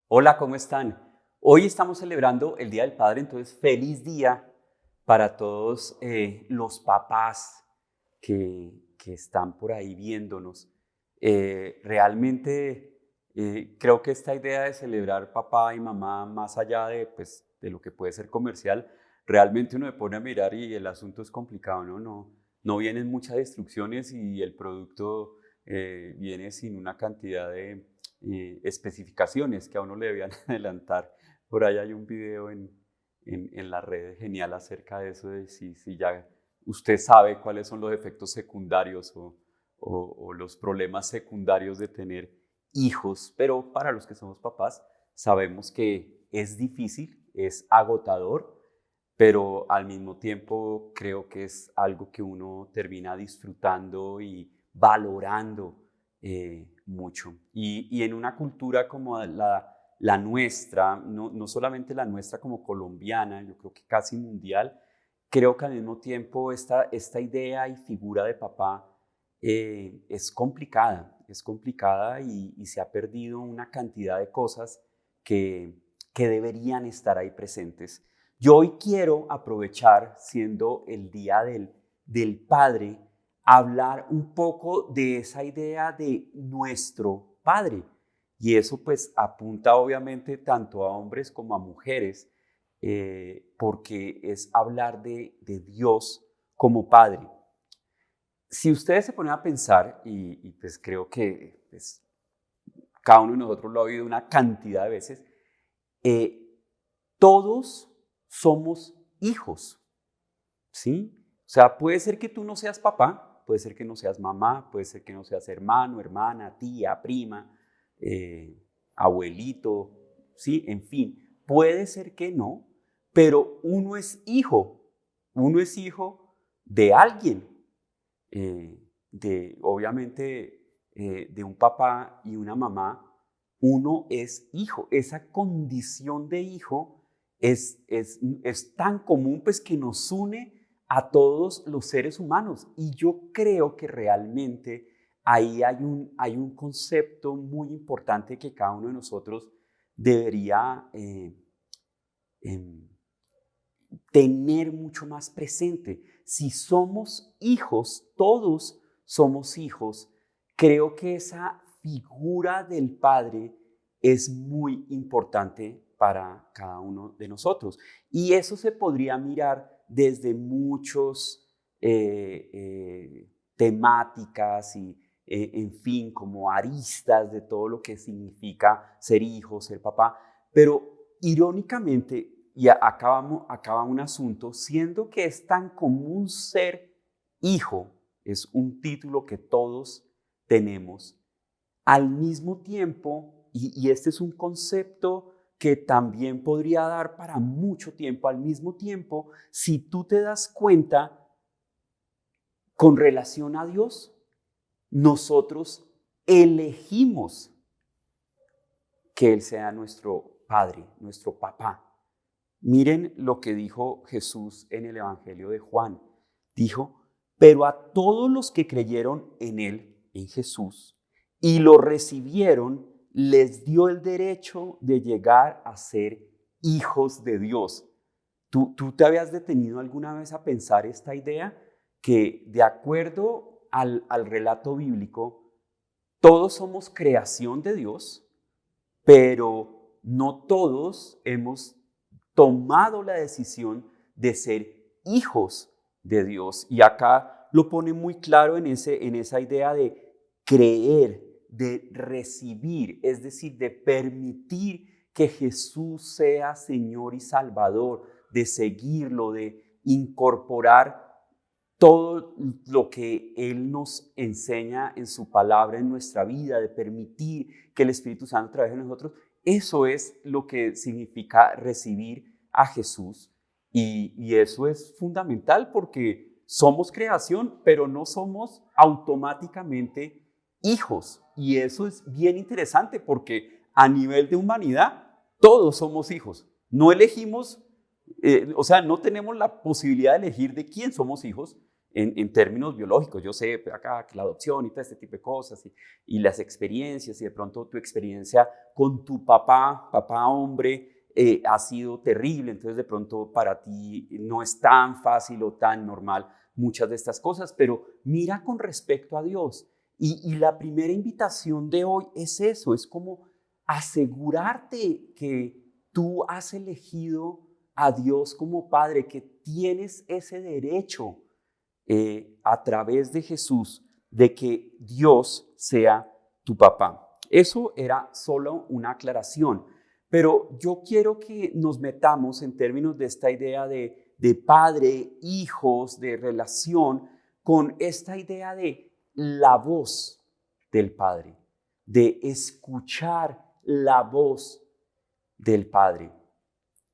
Hola, ¿cómo están? Hoy estamos celebrando el Día del Padre, entonces feliz día para todos los papás que están por ahí viéndonos. Realmente creo que esta idea de celebrar papá y mamá, más allá de, pues, de lo que puede ser comercial, realmente uno me pone a mirar y el asunto es complicado, ¿no? No vienen muchas instrucciones y el producto viene sin una cantidad de especificaciones que a uno le debían adelantar. Por ahí hay un video en las redes genial acerca de eso, de si ya usted sabe cuáles son los efectos secundarios o los problemas secundarios de tener hijos, pero para los que somos papás sabemos que es difícil, es agotador, pero al mismo tiempo creo que es algo que uno termina disfrutando y valorando mucho. Y en una cultura como la nuestra, no solamente la nuestra como colombiana, yo creo que casi mundial, creo que al mismo tiempo esta idea y figura de papá es complicada y se ha perdido una cantidad de cosas que, que deberían estar ahí presentes. Yo hoy quiero aprovechar, siendo el Día del Padre, hablar un poco de esa idea de nuestro Padre. Y eso pues apunta obviamente tanto a hombres como a mujeres, porque es hablar de Dios como Padre. Si ustedes se ponen a pensar, y pues creo que pues, cada uno de nosotros lo ha oído una cantidad de veces, eh, todos somos hijos, ¿sí? O sea, puede ser que tú no seas papá, puede ser que no seas mamá, puede ser que no seas hermano, hermana, tía, prima, eh, abuelito, ¿sí? En fin, puede ser que no, pero uno es hijo de alguien, obviamente de un papá y una mamá, uno es hijo. Esa condición de hijo es tan común pues que nos une a todos los seres humanos. Y yo creo que realmente ahí hay un concepto muy importante que cada uno de nosotros debería em, tener mucho más presente. Si somos hijos, todos somos hijos, creo que esa figura del Padre es muy importante para cada uno de nosotros. Y eso se podría mirar desde muchos temáticas y, en fin, como aristas de todo lo que significa ser hijo, ser papá. Pero irónicamente, y acaba un asunto, siendo que es tan común ser hijo, es un título que todos tenemos, al mismo tiempo, y este es un concepto que también podría dar para mucho tiempo, al mismo tiempo, si tú te das cuenta, con relación a Dios, nosotros elegimos que Él sea nuestro Padre, nuestro papá. Miren lo que dijo Jesús en el Evangelio de Juan. Dijo, pero a todos los que creyeron en Él, en Jesús, y lo recibieron, les dio el derecho de llegar a ser hijos de Dios. ¿Tú te habías detenido alguna vez a pensar esta idea? Que de acuerdo al relato bíblico, todos somos creación de Dios, pero no todos hemos tomado la decisión de ser hijos de Dios. Y acá lo pone muy claro en esa idea de creer, de recibir, es decir, de permitir que Jesús sea Señor y Salvador, de seguirlo, de incorporar todo lo que Él nos enseña en su palabra, en nuestra vida, de permitir que el Espíritu Santo trabaje en nosotros. Eso es lo que significa recibir a Jesús, y eso es fundamental porque somos creación, pero no somos automáticamente hijos. Y eso es bien interesante porque a nivel de humanidad todos somos hijos. No elegimos, o sea, no tenemos la posibilidad de elegir de quién somos hijos. en términos biológicos. Yo sé acá que la adopción y todo este tipo de cosas y las experiencias y de pronto tu experiencia con tu papá hombre, ha sido terrible, entonces de pronto para ti no es tan fácil o tan normal muchas de estas cosas, pero mira con respecto a Dios. Y la primera invitación de hoy es eso, es como asegurarte que tú has elegido a Dios como Padre, que tienes ese derecho a través de Jesús de que Dios sea tu papá. Eso era solo una aclaración, pero yo quiero que nos metamos en términos de esta idea de padre, hijos, de relación, con esta idea de la voz del Padre, de escuchar la voz del Padre.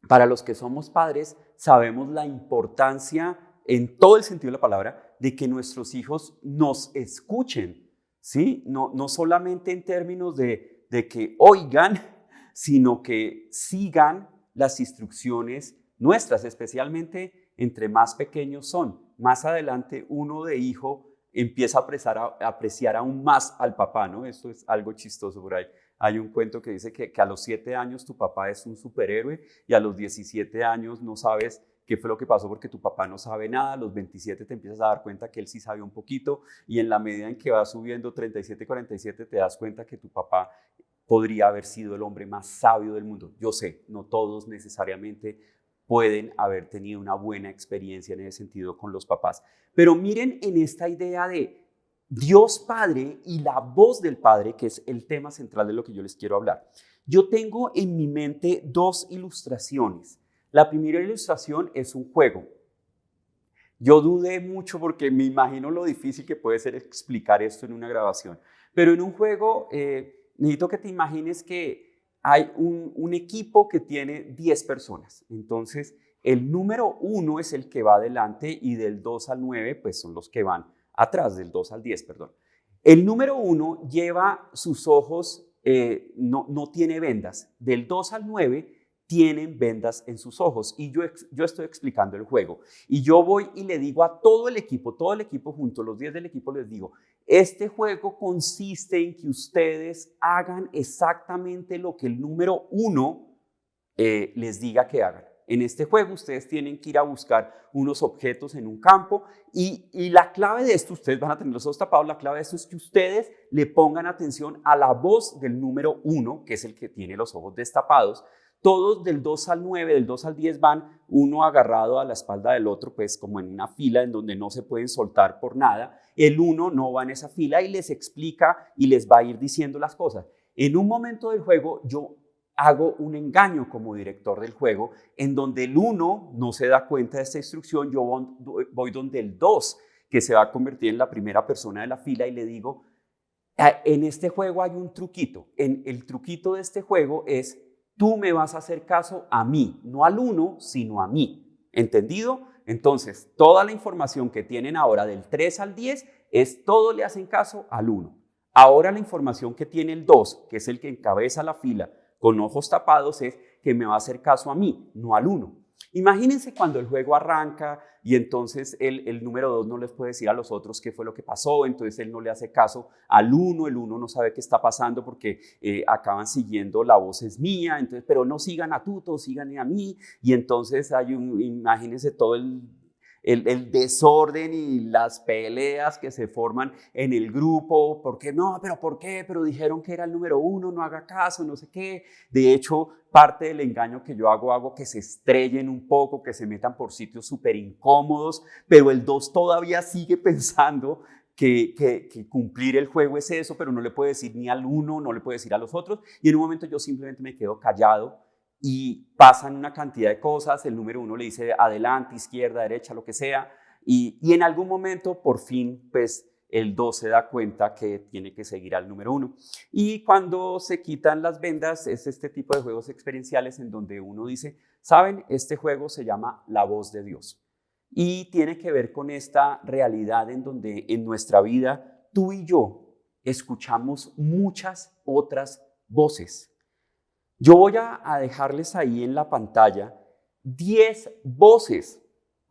Para los que somos padres, sabemos la importancia, en todo el sentido de la palabra, de que nuestros hijos nos escuchen, ¿sí? No solamente en términos de que oigan, sino que sigan las instrucciones nuestras, especialmente entre más pequeños son. Más adelante, uno de hijo empieza a apreciar aún más al papá, ¿no? Eso es algo chistoso por ahí. Hay un cuento que dice que a los 7 años tu papá es un superhéroe y a los 17 años no sabes qué fue lo que pasó porque tu papá no sabe nada. A los 27 te empiezas a dar cuenta que él sí sabe un poquito y en la medida en que vas subiendo 37, 47 te das cuenta que tu papá podría haber sido el hombre más sabio del mundo. Yo sé, no todos necesariamente pueden haber tenido una buena experiencia en ese sentido con los papás. Pero miren en esta idea de Dios Padre y la voz del Padre, que es el tema central de lo que yo les quiero hablar. Yo tengo en mi mente 2 ilustraciones. La primera ilustración es un juego. Yo dudé mucho porque me imagino lo difícil que puede ser explicar esto en una grabación. Pero en un juego necesito que te imagines que hay un equipo que tiene 10 personas. Entonces, el número 1 es el que va adelante y del 2 al 9 pues son los que van atrás, del 2 al 10, perdón. El número 1 lleva sus ojos, no tiene vendas. Del 2 al 9 tienen vendas en sus ojos y yo estoy explicando el juego y yo voy y le digo a todo el equipo junto, los 10 del equipo les digo, este juego consiste en que ustedes hagan exactamente lo que el número 1 les diga que hagan. En este juego ustedes tienen que ir a buscar unos objetos en un campo y la clave de esto, ustedes van a tener los ojos tapados, la clave de esto es que ustedes le pongan atención a la voz del número 1, que es el que tiene los ojos destapados. Todos del 2 al 9, del 2 al 10 van uno agarrado a la espalda del otro, pues como en una fila en donde no se pueden soltar por nada. El 1 no va en esa fila y les explica y les va a ir diciendo las cosas. En un momento del juego yo hago un engaño como director del juego en donde el 1 no se da cuenta de esta instrucción, yo voy donde el 2, que se va a convertir en la primera persona de la fila y le digo, en este juego hay un truquito. El truquito de este juego es, tú me vas a hacer caso a mí, no al 1, sino a mí. ¿Entendido? Entonces, toda la información que tienen ahora del 3 al 10 es todo le hacen caso al 1. Ahora la información que tiene el 2, que es el que encabeza la fila con ojos tapados, es que me va a hacer caso a mí, no al 1. Imagínense cuando el juego arranca y entonces el número 2 no les puede decir a los otros qué fue lo que pasó, entonces él no le hace caso al 1, el 1 no sabe qué está pasando porque acaban siguiendo la voz es mía, entonces, pero no sigan a Tuto, sigan a mí, y entonces imagínense todo el desorden y las peleas que se forman en el grupo, ¿por qué no? ¿Pero por qué? Pero dijeron que era el número 1, no haga caso, no sé qué. De hecho, parte del engaño que yo hago que se estrellen un poco, que se metan por sitios súper incómodos, pero el 2 todavía sigue pensando que cumplir el juego es eso, pero no le puede decir ni al 1, no le puede decir a los otros, y en un momento yo simplemente me quedo callado y pasan una cantidad de cosas, el número 1 le dice adelante, izquierda, derecha, lo que sea, y en algún momento, por fin, pues el 2 se da cuenta que tiene que seguir al número 1. Y cuando se quitan las vendas, es este tipo de juegos experienciales en donde uno dice, ¿saben? Este juego se llama La Voz de Dios. Y tiene que ver con esta realidad en donde en nuestra vida tú y yo escuchamos muchas otras voces. Yo voy a dejarles ahí en la pantalla 10 voces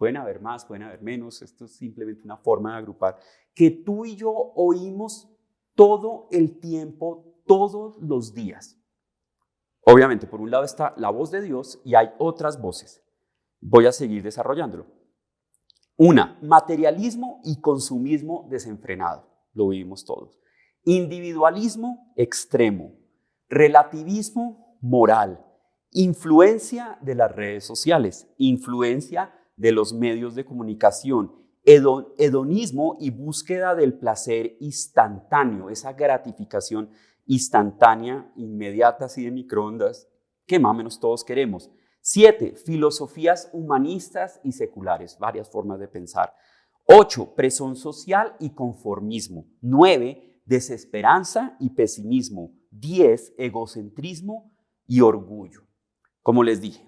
Pueden haber más, pueden haber menos, esto es simplemente una forma de agrupar, que tú y yo oímos todo el tiempo, todos los días. Obviamente, por un lado está la voz de Dios y hay otras voces. Voy a seguir desarrollándolo. Una, materialismo y consumismo desenfrenado, lo vivimos todos. Individualismo extremo, relativismo moral, influencia de las redes sociales, influencia de los medios de comunicación, hedonismo y búsqueda del placer instantáneo, esa gratificación instantánea, inmediata, así de microondas, que más o menos todos queremos. 7, filosofías humanistas y seculares, varias formas de pensar. 8, presión social y conformismo. 9, desesperanza y pesimismo. 10, egocentrismo y orgullo. Como les dije,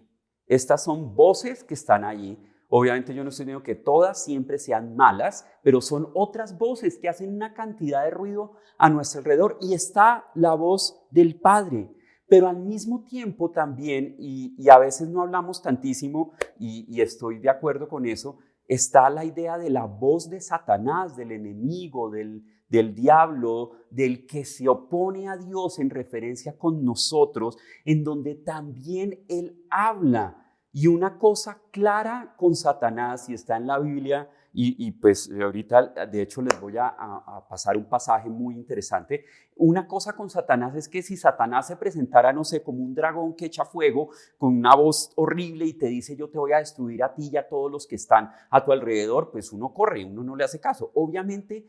estas son voces que están allí. Obviamente yo no estoy diciendo que todas siempre sean malas, pero son otras voces que hacen una cantidad de ruido a nuestro alrededor. Y está la voz del Padre. Pero al mismo tiempo también, y a veces no hablamos tantísimo, y estoy de acuerdo con eso, está la idea de la voz de Satanás, del enemigo, del diablo, del que se opone a Dios en referencia con nosotros, en donde también él habla. Y una cosa clara con Satanás, y está en la Biblia, y pues ahorita de hecho les voy a pasar un pasaje muy interesante. Una cosa con Satanás es que si Satanás se presentara, no sé, como un dragón que echa fuego, con una voz horrible y te dice yo te voy a destruir a ti y a todos los que están a tu alrededor, pues uno corre, uno no le hace caso. Obviamente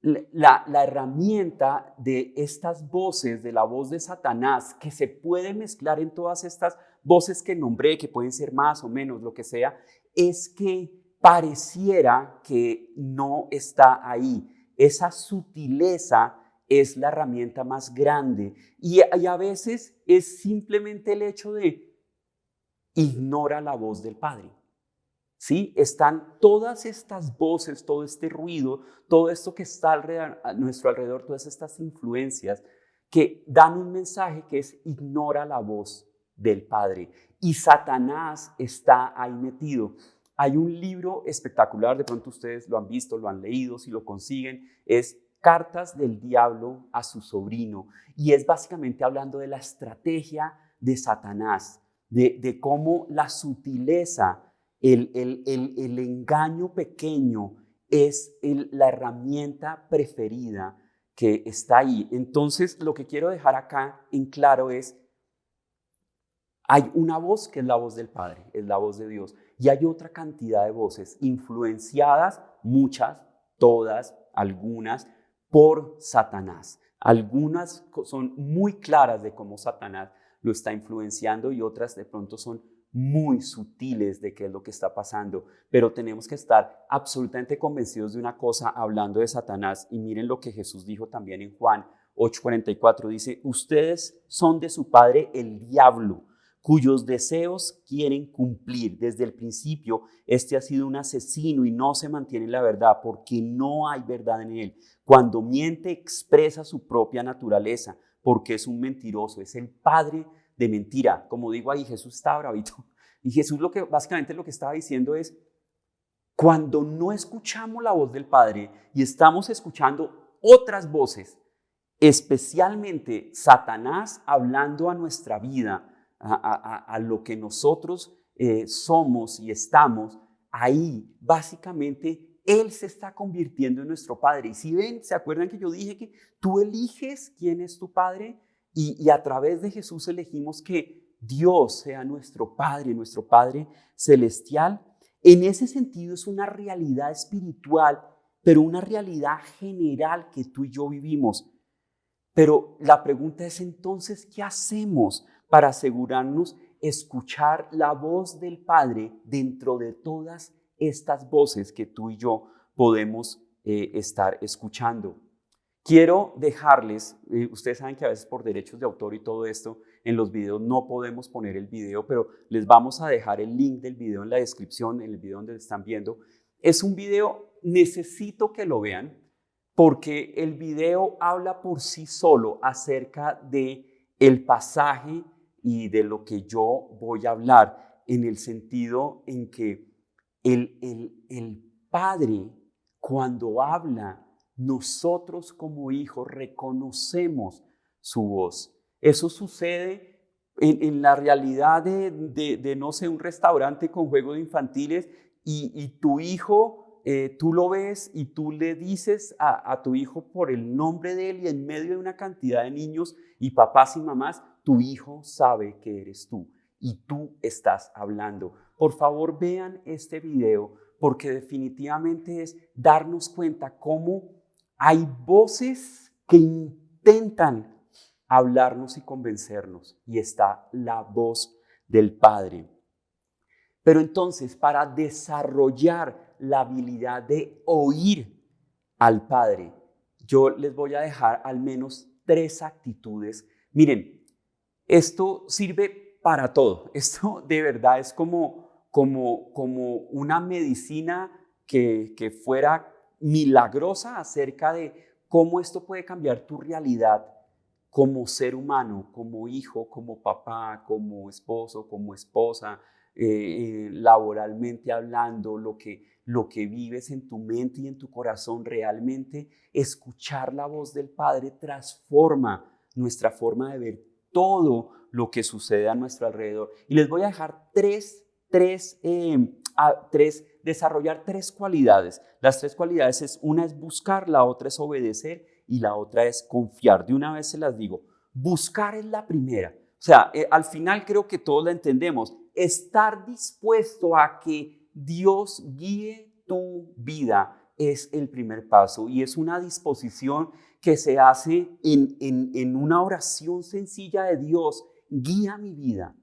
la herramienta de estas voces, de la voz de Satanás, que se puede mezclar en todas estas voces que nombré, que pueden ser más o menos, lo que sea, es que pareciera que no está ahí. Esa sutileza es la herramienta más grande y a veces es simplemente el hecho de ignora la voz del Padre. ¿Sí? Están todas estas voces, todo este ruido, todo esto que está a nuestro alrededor, todas estas influencias que dan un mensaje que es ignora la voz del Padre. Y Satanás está ahí metido. Hay un libro espectacular, de pronto ustedes lo han visto, lo han leído, si lo consiguen, es Cartas del Diablo a su sobrino. Y es básicamente hablando de la estrategia de Satanás, de cómo la sutileza, el engaño pequeño es la herramienta preferida que está ahí. Entonces, lo que quiero dejar acá en claro es, hay una voz que es la voz del Padre, es la voz de Dios, y hay otra cantidad de voces influenciadas, muchas, todas, algunas, por Satanás. Algunas son muy claras de cómo Satanás lo está influenciando y otras de pronto son muy sutiles de qué es lo que está pasando, pero tenemos que estar absolutamente convencidos de una cosa hablando de Satanás. Y miren lo que Jesús dijo también en Juan 8:44, dice, ustedes son de su padre el diablo, cuyos deseos quieren cumplir. Desde el principio, este ha sido un asesino y no se mantiene en la verdad porque no hay verdad en él. Cuando miente, expresa su propia naturaleza porque es un mentiroso, es el padre de mentira. Como digo ahí, Jesús está bravito. Y Jesús básicamente lo que estaba diciendo es, cuando no escuchamos la voz del Padre y estamos escuchando otras voces, especialmente Satanás hablando a nuestra vida, a lo que nosotros somos y estamos, ahí básicamente Él se está convirtiendo en nuestro Padre. Y si ven, ¿se acuerdan que yo dije que tú eliges quién es tu Padre? Y a través de Jesús elegimos que Dios sea nuestro Padre celestial. En ese sentido es una realidad espiritual, pero una realidad general que tú y yo vivimos. Pero la pregunta es entonces, ¿qué hacemos para asegurarnos escuchar la voz del Padre dentro de todas estas voces que tú y yo podemos estar escuchando? Quiero dejarles, ustedes saben que a veces por derechos de autor y todo esto, en los videos no podemos poner el video, pero les vamos a dejar el link del video en la descripción, en el video donde están viendo. Es un video, necesito que lo vean, porque el video habla por sí solo acerca de el pasaje y de lo que yo voy a hablar, en el sentido en que el Padre, cuando habla, nosotros como hijos reconocemos su voz. Eso sucede en la realidad de, no sé, un restaurante con juegos infantiles y tu hijo, tú lo ves y tú le dices a tu hijo por el nombre de él y en medio de una cantidad de niños y papás y mamás, tu hijo sabe que eres tú y tú estás hablando. Por favor, vean este video porque definitivamente es darnos cuenta cómo hay voces que intentan hablarnos y convencernos y está la voz del Padre. Pero entonces, para desarrollar la habilidad de oír al Padre, yo les voy a dejar al menos 3 actitudes. Miren, esto sirve para todo. Esto de verdad es como una medicina que fuera milagrosa acerca de cómo esto puede cambiar tu realidad como ser humano, como hijo, como papá, como esposo, como esposa, laboralmente hablando, lo que vives en tu mente y en tu corazón. Realmente escuchar la voz del Padre transforma nuestra forma de ver todo lo que sucede a nuestro alrededor. Y les voy a dejar desarrollar 3 cualidades. Las 3 cualidades una es buscar, la otra es obedecer y la otra es confiar. De una vez se las digo. Buscar es la primera. O sea, al final creo que todos la entendemos. Estar dispuesto a que Dios guíe tu vida es el primer paso y es una disposición que se hace en una oración sencilla de Dios, guía mi vida,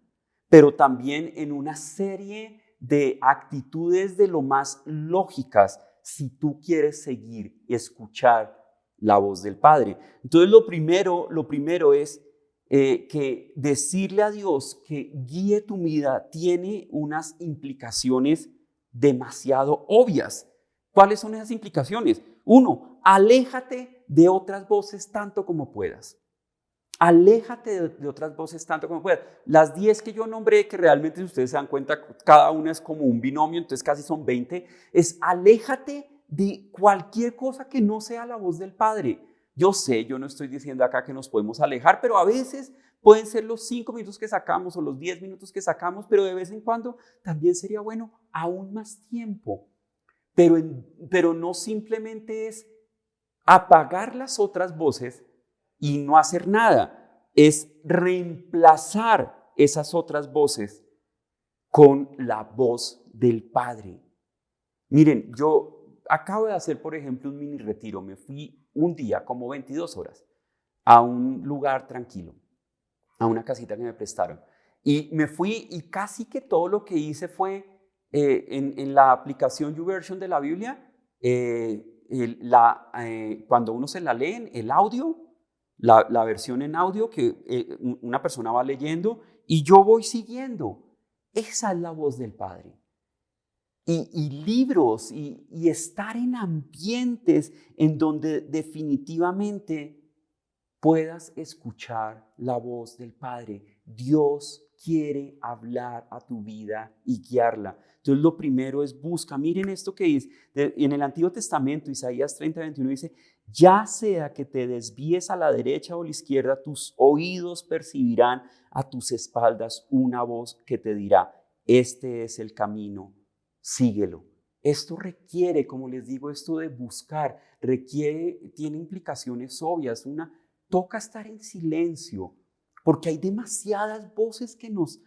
pero también en una serie de actitudes de lo más lógicas si tú quieres seguir y escuchar la voz del Padre. Entonces lo primero es que decirle a Dios que guíe tu vida tiene unas implicaciones demasiado obvias. ¿Cuáles son esas implicaciones? 1, aléjate de otras voces tanto como puedas. Aléjate de otras voces tanto como puedas. Las 10 que yo nombré, que realmente si ustedes se dan cuenta, cada una es como un binomio, entonces casi son 20, es aléjate de cualquier cosa que no sea la voz del Padre. Yo sé, yo no estoy diciendo acá que nos podemos alejar, pero a veces pueden ser los 5 minutos que sacamos o los 10 minutos que sacamos, pero de vez en cuando también sería bueno aún más tiempo. Pero no simplemente es apagar las otras voces y no hacer nada, es reemplazar esas otras voces con la voz del Padre. Miren, yo acabo de hacer, por ejemplo, un mini retiro. Me fui un día, como 22 horas, a un lugar tranquilo, a una casita que me prestaron. Y me fui y casi que todo lo que hice fue en la aplicación YouVersion de la Biblia, cuando uno se la lee, el audio, la versión en audio que una persona va leyendo y yo voy siguiendo. Esa es la voz del Padre. Y libros y estar en ambientes en donde definitivamente puedas escuchar la voz del Padre. Dios quiere hablar a tu vida y guiarla. Entonces lo primero es busca. Miren esto que dice en el Antiguo Testamento, Isaías 30:21 dice, ya sea que te desvíes a la derecha o a la izquierda, tus oídos percibirán a tus espaldas una voz que te dirá, este es el camino, síguelo. Esto requiere, como les digo, esto de buscar, tiene implicaciones obvias. Toca estar en silencio, porque hay demasiadas voces que nos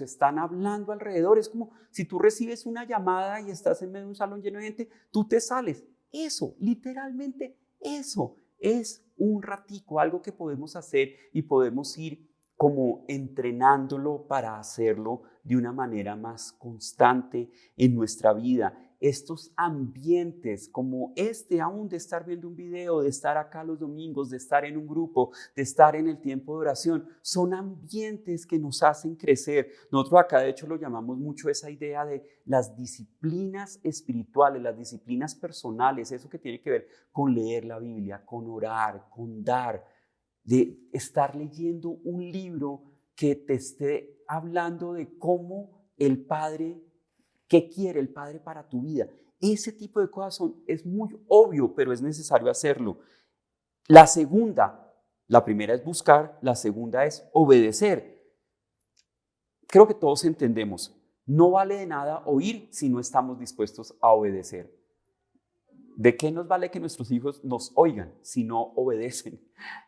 están hablando alrededor. Es como si tú recibes una llamada y estás en medio de un salón lleno de gente, tú te sales. Eso, literalmente eso, es un ratico, algo que podemos hacer y podemos ir como entrenándolo para hacerlo de una manera más constante en nuestra vida. Estos ambientes como aún de estar viendo un video, de estar acá los domingos, de estar en un grupo, de estar en el tiempo de oración, son ambientes que nos hacen crecer. Nosotros acá de hecho lo llamamos mucho esa idea de las disciplinas espirituales, las disciplinas personales, eso que tiene que ver con leer la Biblia, con orar, con dar, de estar leyendo un libro que te esté hablando de cómo el Padre ¿Qué quiere el Padre para tu vida? Ese tipo de cosas es muy obvio, pero es necesario hacerlo. La segunda, la primera es buscar, la segunda es obedecer. Creo que todos entendemos, no vale de nada oír si no estamos dispuestos a obedecer. ¿De qué nos vale que nuestros hijos nos oigan si no obedecen?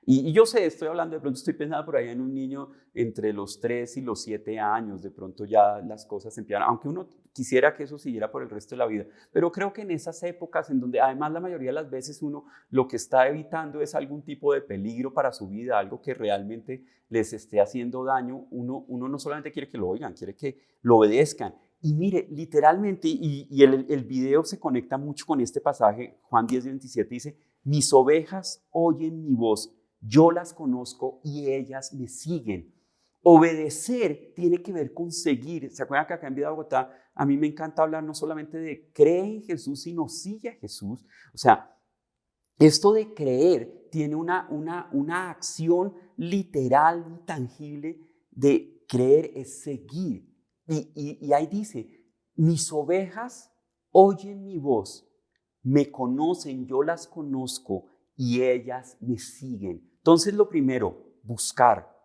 Y yo sé, estoy hablando, de pronto estoy pensando por ahí en un niño entre los 3 y los 7 años, de pronto ya las cosas empiezan, aunque uno quisiera que eso siguiera por el resto de la vida, pero creo que en esas épocas en donde además la mayoría de las veces uno lo que está evitando es algún tipo de peligro para su vida, algo que realmente les esté haciendo daño, uno no solamente quiere que lo oigan, quiere que lo obedezcan. Y mire, literalmente, y el video se conecta mucho con este pasaje, Juan 10:27 dice, mis ovejas oyen mi voz, yo las conozco y ellas me siguen. Obedecer tiene que ver con seguir. ¿Se acuerdan que acá en Vida Bogotá a mí me encanta hablar no solamente de cree en Jesús, sino sigue a Jesús? O sea, esto de creer tiene una acción literal, tangible, de creer es seguir. Y ahí dice, mis ovejas oyen mi voz, me conocen, yo las conozco y ellas me siguen. Entonces lo primero, buscar.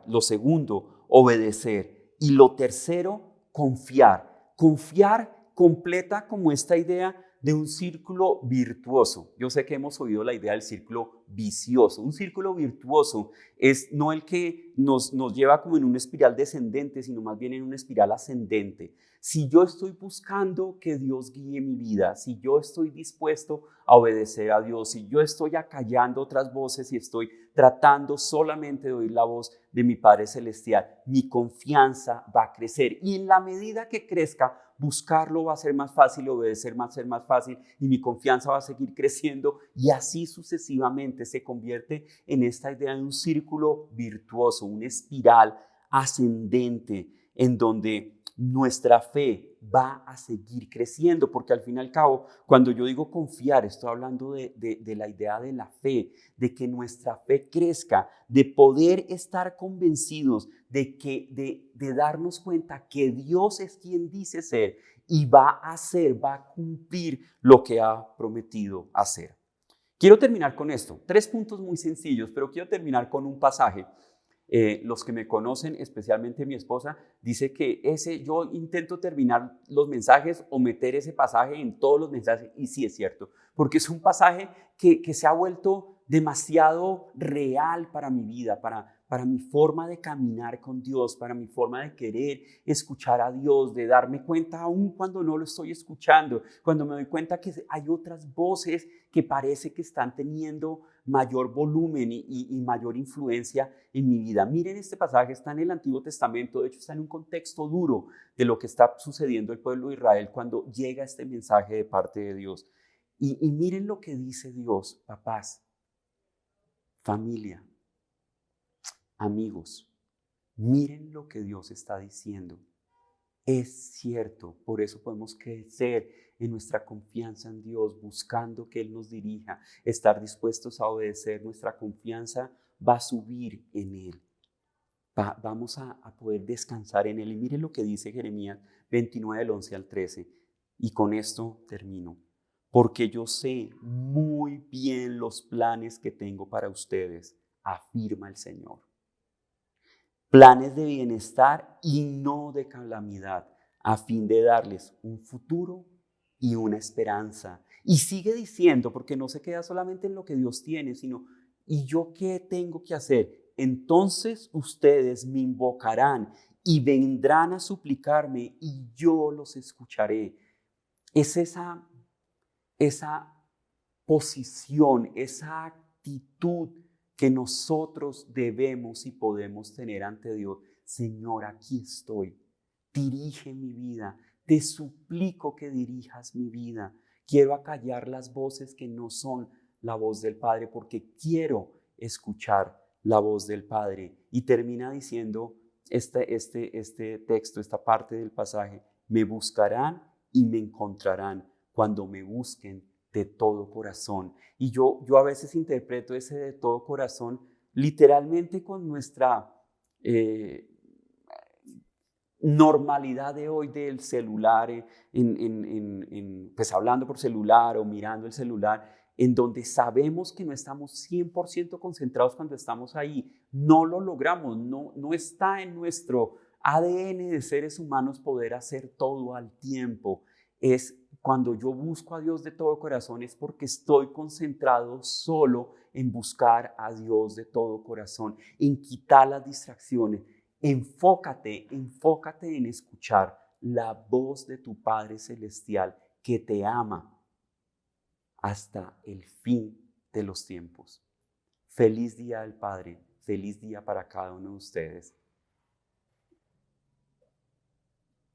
Lo segundo, obedecer. Y lo tercero, confiar. Confiar completa como esta idea de un círculo virtuoso. Yo sé que hemos oído la idea del círculo vicioso. Un círculo virtuoso es no el que nos lleva como en una espiral descendente, sino más bien en una espiral ascendente. Si yo estoy buscando que Dios guíe mi vida, si yo estoy dispuesto a obedecer a Dios, si yo estoy acallando otras voces y estoy tratando solamente de oír la voz de mi Padre Celestial, mi confianza va a crecer. Y en la medida que crezca, buscarlo va a ser más fácil, obedecer va a ser más fácil y mi confianza va a seguir creciendo y así sucesivamente se convierte en esta idea de un círculo virtuoso, una espiral ascendente en donde nuestra fe va a seguir creciendo, porque al fin y al cabo, cuando yo digo confiar, estoy hablando de la idea de la fe, de que nuestra fe crezca, de poder estar convencidos de darnos cuenta que Dios es quien dice ser y va a hacer, va a cumplir lo que ha prometido hacer. Quiero terminar con esto, 3 puntos muy sencillos, pero quiero terminar con un pasaje. Los que me conocen, especialmente mi esposa, dice que yo intento terminar los mensajes o meter ese pasaje en todos los mensajes, y sí es cierto, porque es un pasaje que se ha vuelto demasiado real para mi vida, para mi forma de caminar con Dios, para mi forma de querer escuchar a Dios, de darme cuenta aún cuando no lo estoy escuchando, cuando me doy cuenta que hay otras voces que parece que están teniendo mayor volumen y mayor influencia en mi vida. Miren, este pasaje está en el Antiguo Testamento, de hecho está en un contexto duro de lo que está sucediendo el pueblo de Israel cuando llega este mensaje de parte de Dios. Y miren lo que dice Dios, papás, familia, amigos, miren lo que Dios está diciendo. Es cierto, por eso podemos crecer en nuestra confianza en Dios, buscando que Él nos dirija, estar dispuestos a obedecer. Nuestra confianza va a subir en Él. Vamos a poder descansar en Él. Y miren lo que dice Jeremías 29, del 11 al 13. Y con esto termino. Porque yo sé muy bien los planes que tengo para ustedes, afirma el Señor. Planes de bienestar y no de calamidad, a fin de darles un futuro y una esperanza. Y sigue diciendo, porque no se queda solamente en lo que Dios tiene, sino, ¿y yo qué tengo que hacer? Entonces ustedes me invocarán y vendrán a suplicarme y yo los escucharé. Es esa posición, esa actitud que nosotros debemos y podemos tener ante Dios. Señor, aquí estoy, dirige mi vida, te suplico que dirijas mi vida. Quiero acallar las voces que no son la voz del Padre porque quiero escuchar la voz del Padre. Y termina diciendo este texto, esta parte del pasaje, me buscarán y me encontrarán cuando me busquen de todo corazón. Y yo a veces interpreto ese de todo corazón literalmente con normalidad de hoy del celular, pues hablando por celular o mirando el celular, en donde sabemos que no estamos 100% concentrados cuando estamos ahí, no lo logramos, no está en nuestro ADN de seres humanos poder hacer todo al tiempo. Es cuando yo busco a Dios de todo corazón, es porque estoy concentrado solo en buscar a Dios de todo corazón, en quitar las distracciones. Enfócate en escuchar la voz de tu Padre Celestial que te ama hasta el fin de los tiempos. Feliz día del Padre, feliz día para cada uno de ustedes.